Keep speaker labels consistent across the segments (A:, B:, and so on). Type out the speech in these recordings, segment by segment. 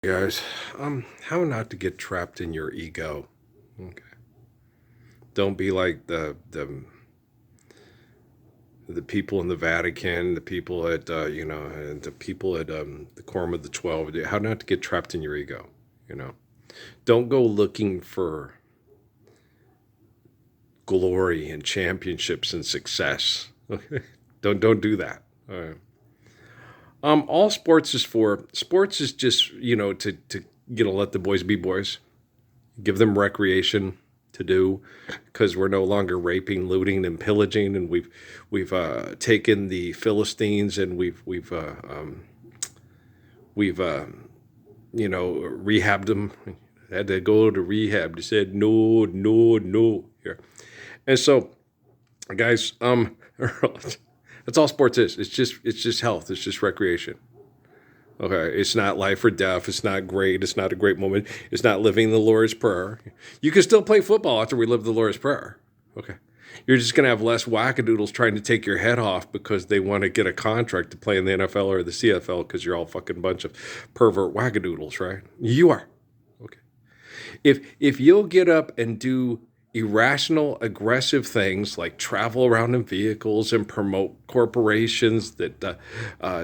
A: Guys, how not to get trapped in your ego. Okay. Don't be like the people in the Vatican, the people at and the people at the Quorum of the 12. How not to get trapped in your ego. You know, don't go looking for glory and championships and success. Okay, don't do that. All right. All sports is just to let the boys be boys, give them recreation to do, because we're no longer raping, looting, and pillaging, and we've taken the Philistines and we've rehabbed them. Had to go to rehab. They said no, no, no here, and so guys, that's all sports is. It's just health. It's just recreation. Okay, it's not life or death. It's not great. It's not a great moment. It's not living the Lord's Prayer. You can still play football after we live the Lord's Prayer. Okay. You're just going to have less wackadoodles trying to take your head off because they want to get a contract to play in the NFL or the CFL because you're all fucking bunch of pervert wackadoodles, right? You are. Okay. If you'll get up and do irrational, aggressive things like travel around in vehicles and promote corporations that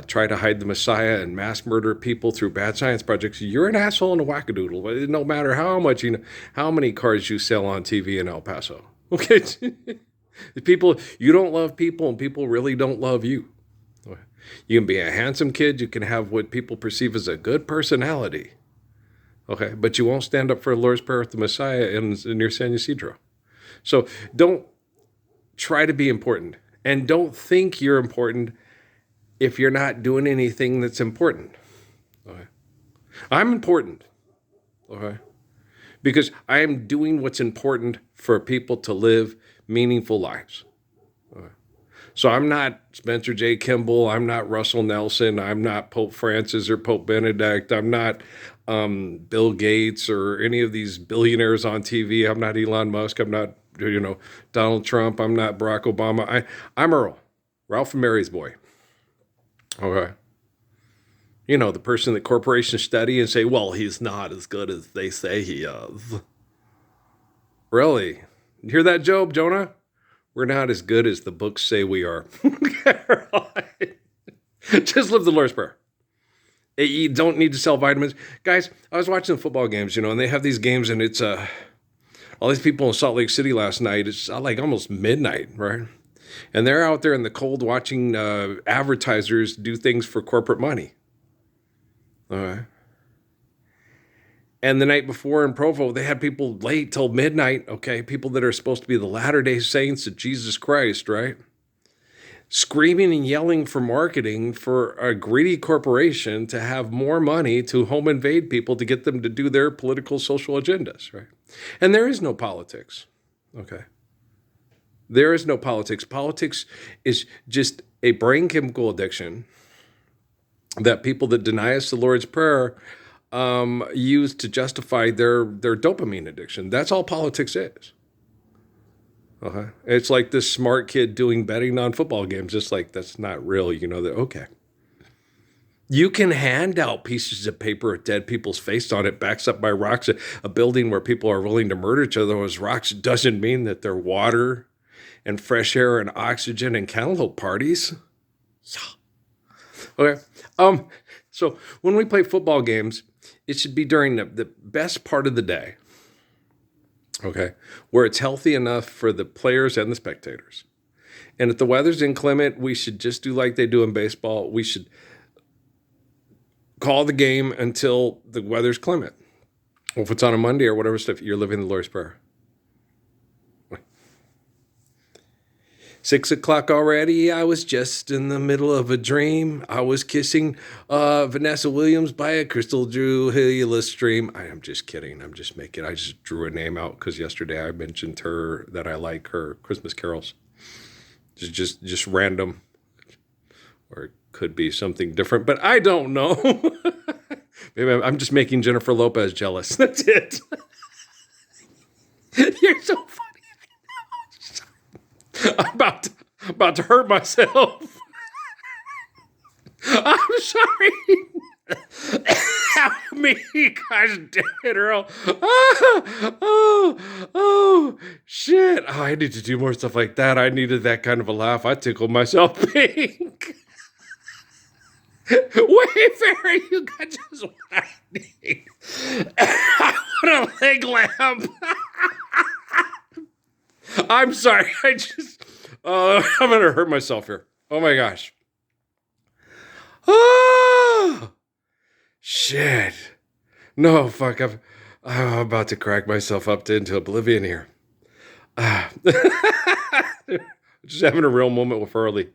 A: try to hide the Messiah and mass murder people through bad science projects, you're an asshole and a wackadoodle. No matter how much how many cars you sell on TV in El Paso. Okay, people, you don't love people, and people really don't love you. You can be a handsome kid. You can have what people perceive as a good personality. Okay, but you won't stand up for the Lord's Prayer with the Messiah near San Ysidro. So don't try to be important, and don't think you're important if you're not doing anything that's important. Okay, I'm important. Okay, because I am doing what's important for people to live meaningful lives. Okay. So I'm not Spencer J. Kimball. I'm not Russell Nelson. I'm not Pope Francis or Pope Benedict. I'm not Bill Gates or any of these billionaires on TV. I'm not Elon Musk. I'm not Donald Trump. I'm not Barack Obama. I'm Earl, Ralph and Mary's boy. Okay. The person that corporations study and say, well, he's not as good as they say he is. Really? You hear that, Job, Jonah? We're not as good as the books say we are. Just live the Lord's Prayer. You don't need to sell vitamins. Guys, I was watching the football games, and they have these games, and it's all these people in Salt Lake City last night. It's like almost midnight, right? And they're out there in the cold watching advertisers do things for corporate money. All right. And the night before in Provo, they had people late till midnight, okay? People that are supposed to be the Latter-day Saints of Jesus Christ, right? Screaming and yelling for marketing for a greedy corporation to have more money to home invade people to get them to do their political, social agendas, right? And there is no politics, okay? There is no politics. Politics is just a brain chemical addiction that people that deny us the Lord's Prayer use to justify their dopamine addiction. That's all politics is. Okay. It's like this smart kid doing betting on football games. It's like, that's not real. That, okay. You can hand out pieces of paper with dead people's face on it, backs up by rocks, a building where people are willing to murder each other. Those rocks doesn't mean that they're water and fresh air and oxygen and cantaloupe parties. Yeah. Okay. So when we play football games, it should be during the best part of the day. Okay, where it's healthy enough for the players and the spectators. And if the weather's inclement, we should just do like they do in baseball. We should call the game until the weather's clement. Well, if it's on a Monday or whatever stuff, you're living the Lord's Prayer. 6:00 already. I was just in the middle of a dream. I was kissing Vanessa Williams by a crystal Julia stream. I am just kidding. I just drew a name out because yesterday I mentioned her, that I like her Christmas carols. Just random, or it could be something different, but I don't know. Maybe I'm just making Jennifer Lopez jealous. That's it. You're so funny. I'm about to hurt myself. I'm sorry. Help me, gosh damn it, Earl. Oh, shit. Oh, I need to do more stuff like that. I needed that kind of a laugh. I tickled myself pink. Wayfarer, you got just what I need. I want a leg lamp. I'm sorry. I'm going to hurt myself here. Oh my gosh. Oh, shit. No, fuck. I'm about to crack myself up into oblivion here. Just having a real moment with Hurley.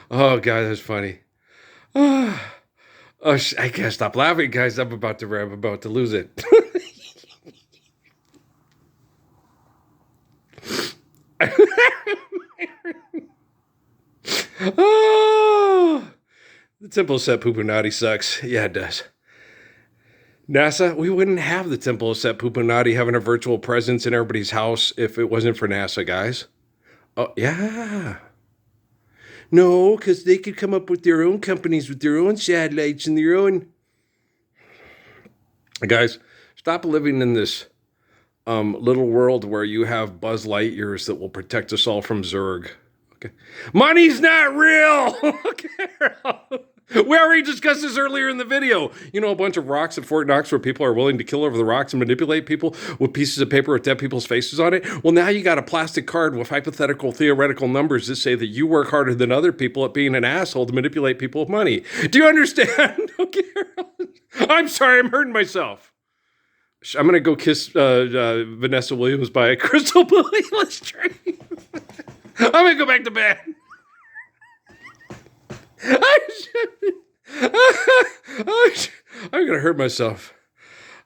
A: Oh, God, that's funny. Oh, I can't stop laughing, guys. I'm about to lose it. Oh, the Temple Set Pupunati sucks. Yeah, it does. NASA, we wouldn't have the Temple of Set Pupunati having a virtual presence in everybody's house if it wasn't for NASA, guys. Oh, yeah. No, because they could come up with their own companies with their own satellites and their own. Guys, stop living in this little world where you have Buzz Lightyears that will protect us all from Zurg. Okay. Money's not real! Okay. We already discussed this earlier in the video. You know, a bunch of rocks at Fort Knox where people are willing to kill over the rocks and manipulate people with pieces of paper with dead people's faces on it? Well, now you got a plastic card with hypothetical, theoretical numbers that say that you work harder than other people at being an asshole to manipulate people with money. Do you understand? Okay. I'm sorry, I'm hurting myself. I'm going to go kiss Vanessa Williams by a Crystal Blue illustrator. I'm going to go back to bed. I'm going to hurt myself.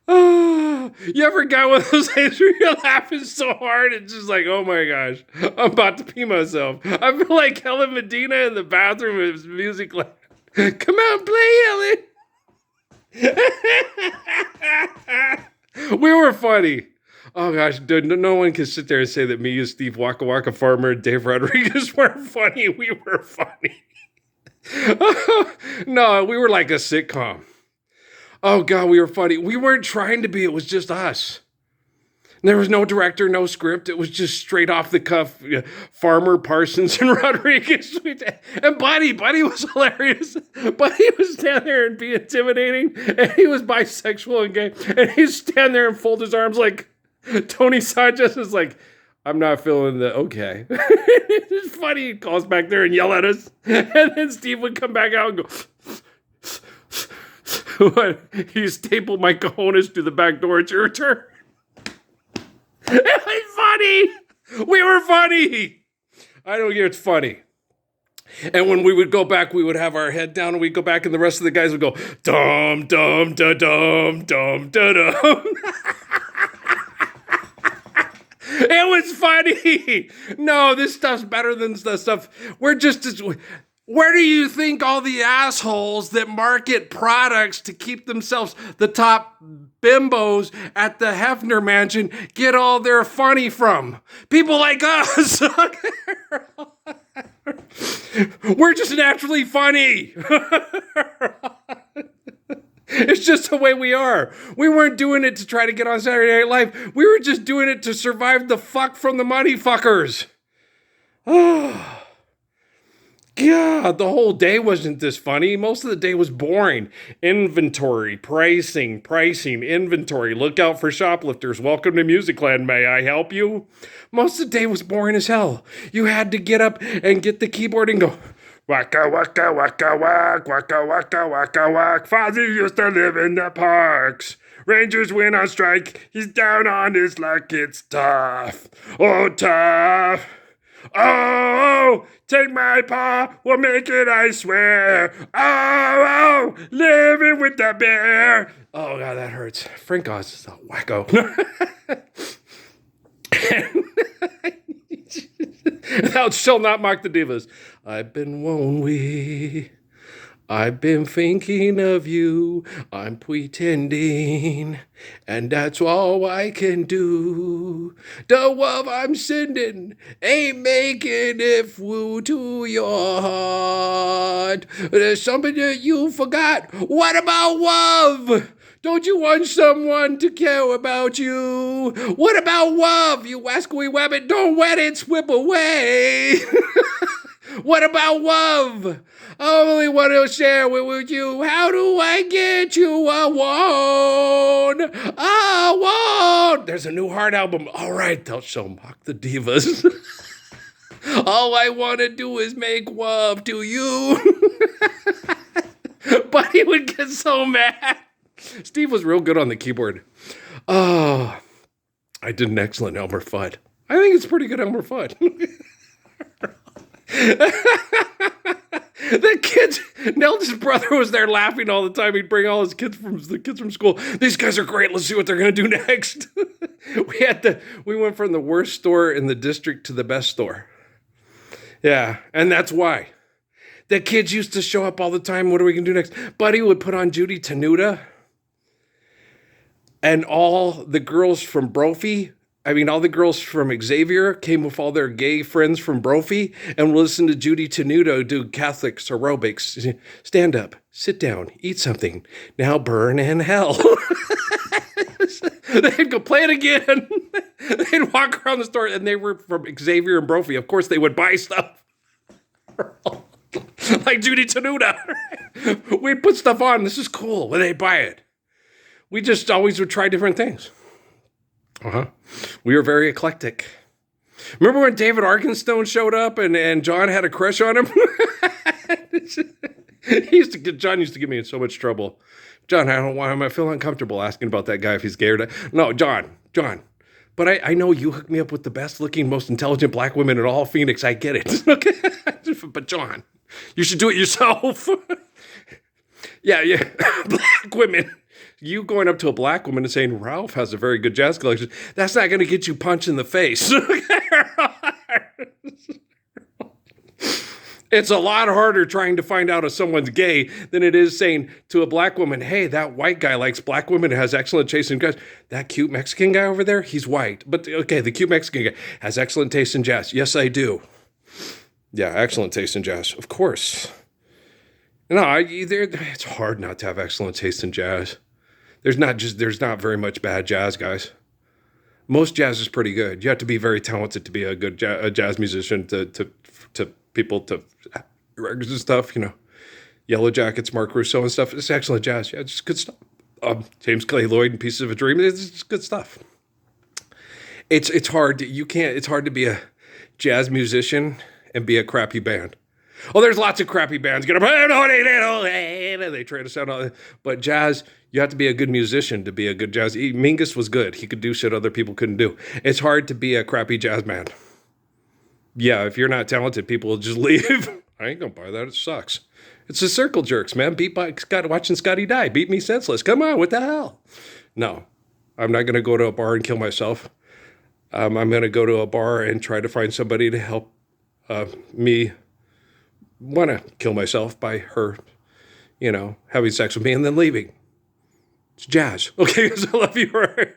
A: You ever got one of those days where you're laughing so hard, it's just like, oh my gosh, I'm about to pee myself. I feel like Helen Medina in the bathroom with his music like, come out, play, Helen. We were funny. Oh gosh, dude, no one can sit there and say that me and Steve Waka Waka Farmer and Dave Rodriguez weren't funny. We were funny. No, we were like a sitcom. Oh God, we were funny. We weren't trying to be. It was just us. There was no director, no script. It was just straight off the cuff. Farmer, Parsons, and Rodriguez. And Buddy was hilarious. Buddy was stand there and be intimidating. And he was bisexual and gay. And he'd stand there and fold his arms like Tony Sanchez is like, I'm not feeling the okay. It's funny. He'd call us back there and yell at us. And then Steve would come back out and go, what? He stapled my cojones to the back door. It's your turn. It was funny. We were funny. I don't care. It's funny. And when we would go back, we would have our head down and we'd go back and the rest of the guys would go, dum, dum, da, dum, dum, da, dum. It was funny. No, this stuff's better than the stuff. We're just as... Where do you think all the assholes that market products to keep themselves the top bimbos at the Hefner Mansion get all their funny from? People like us. We're just naturally funny. It's just the way we are. We weren't doing it to try to get on Saturday Night Live. We were just doing it to survive the fuck from the money fuckers. Oh. God, the whole day wasn't this funny. Most of the day was boring. Inventory, pricing, inventory. Look out for shoplifters. Welcome to Musicland. May I help you? Most of the day was boring as hell. You had to get up and get the keyboard and go, waka, waka, waka, waka, waka, waka, waka, waka. Fozzie used to live in the parks. Rangers went on strike. He's down on his luck. It's tough. Oh, tough. Oh, take my paw, we'll make it, I swear. Oh, living with the bear. Oh, God, that hurts. Frank Oz is a wacko. Thou shalt not mock the divas. I've been lonely. I've been thinking of you, I'm pretending, and that's all I can do. The love I'm sending ain't making it through to your heart. There's something that you forgot. What about love? Don't you want someone to care about you? What about love? You rascally rabbit, don't let it slip away. What about love? I only want to share it with you. How do I get you alone? Alone. There's a new Heart album. All right, they'll show Mock the Divas. All I want to do is make love to you. But he would get so mad. Steve was real good on the keyboard. Oh, I did an excellent Elmer Fudd. I think it's pretty good Elmer Fudd. The kids, Nelda's brother was there laughing all the time. He'd bring all his kids from school. These guys are great. Let's see what they're gonna do next. We went from the worst store in the district to the best store. Yeah, and that's why. The kids used to show up all the time. What are we gonna do next? Buddy would put on Judy Tenuta. And all the girls from Brophy, all the girls from Xavier came with all their gay friends from Brophy and listen to Judy Tenuta do Catholic aerobics. Stand up, sit down, eat something. Now burn in hell. They'd go play it again. They'd walk around the store, and they were from Xavier and Brophy. Of course, they would buy stuff. Like Judy Tenuta. We'd put stuff on. This is cool. When they buy it. We just always would try different things. We were very eclectic. Remember when David Arkenstone showed up and John had a crush on him? John used to give me in so much trouble. John, I don't want him. I feel uncomfortable asking about that guy if he's gay or not. No, John. But I know you hooked me up with the best looking, most intelligent black women in all Phoenix. I get it. Okay. But John, you should do it yourself. Yeah. Black women. You going up to a black woman and saying, Ralph has a very good jazz collection, that's not going to get you punched in the face. It's a lot harder trying to find out if someone's gay than it is saying to a black woman, hey, that white guy likes black women and has excellent taste in jazz. That cute Mexican guy over there, he's white. But okay, the cute Mexican guy has excellent taste in jazz. Yes, I do. Yeah, excellent taste in jazz. Of course. No, it's hard not to have excellent taste in jazz. There's not very much bad jazz, guys. Most jazz is pretty good. You have to be very talented to be a good jazz musician to people to records and stuff. Yellow Jackets, Mark Russo and stuff. It's excellent jazz. Yeah, it's just good stuff. James Clay Lloyd and Pieces of a Dream. It's good stuff. It's hard. It's hard to be a jazz musician and be a crappy band. Oh, there's lots of crappy bands. They try to sound all, but jazz, you have to be a good musician to be a good jazz. Mingus was good. He could do shit other people couldn't do. It's hard to be a crappy jazz band. Yeah, if you're not talented, people will just leave. I ain't gonna buy that. It sucks. It's the Circle Jerks, man. Beat by Scott, watching Scotty die. Beat me senseless. Come on, what the hell? No, I'm not gonna go to a bar and kill myself. I'm gonna go to a bar and try to find somebody to help me want to kill myself by her, having sex with me and then leaving. It's jazz. Okay, so I love you. Right?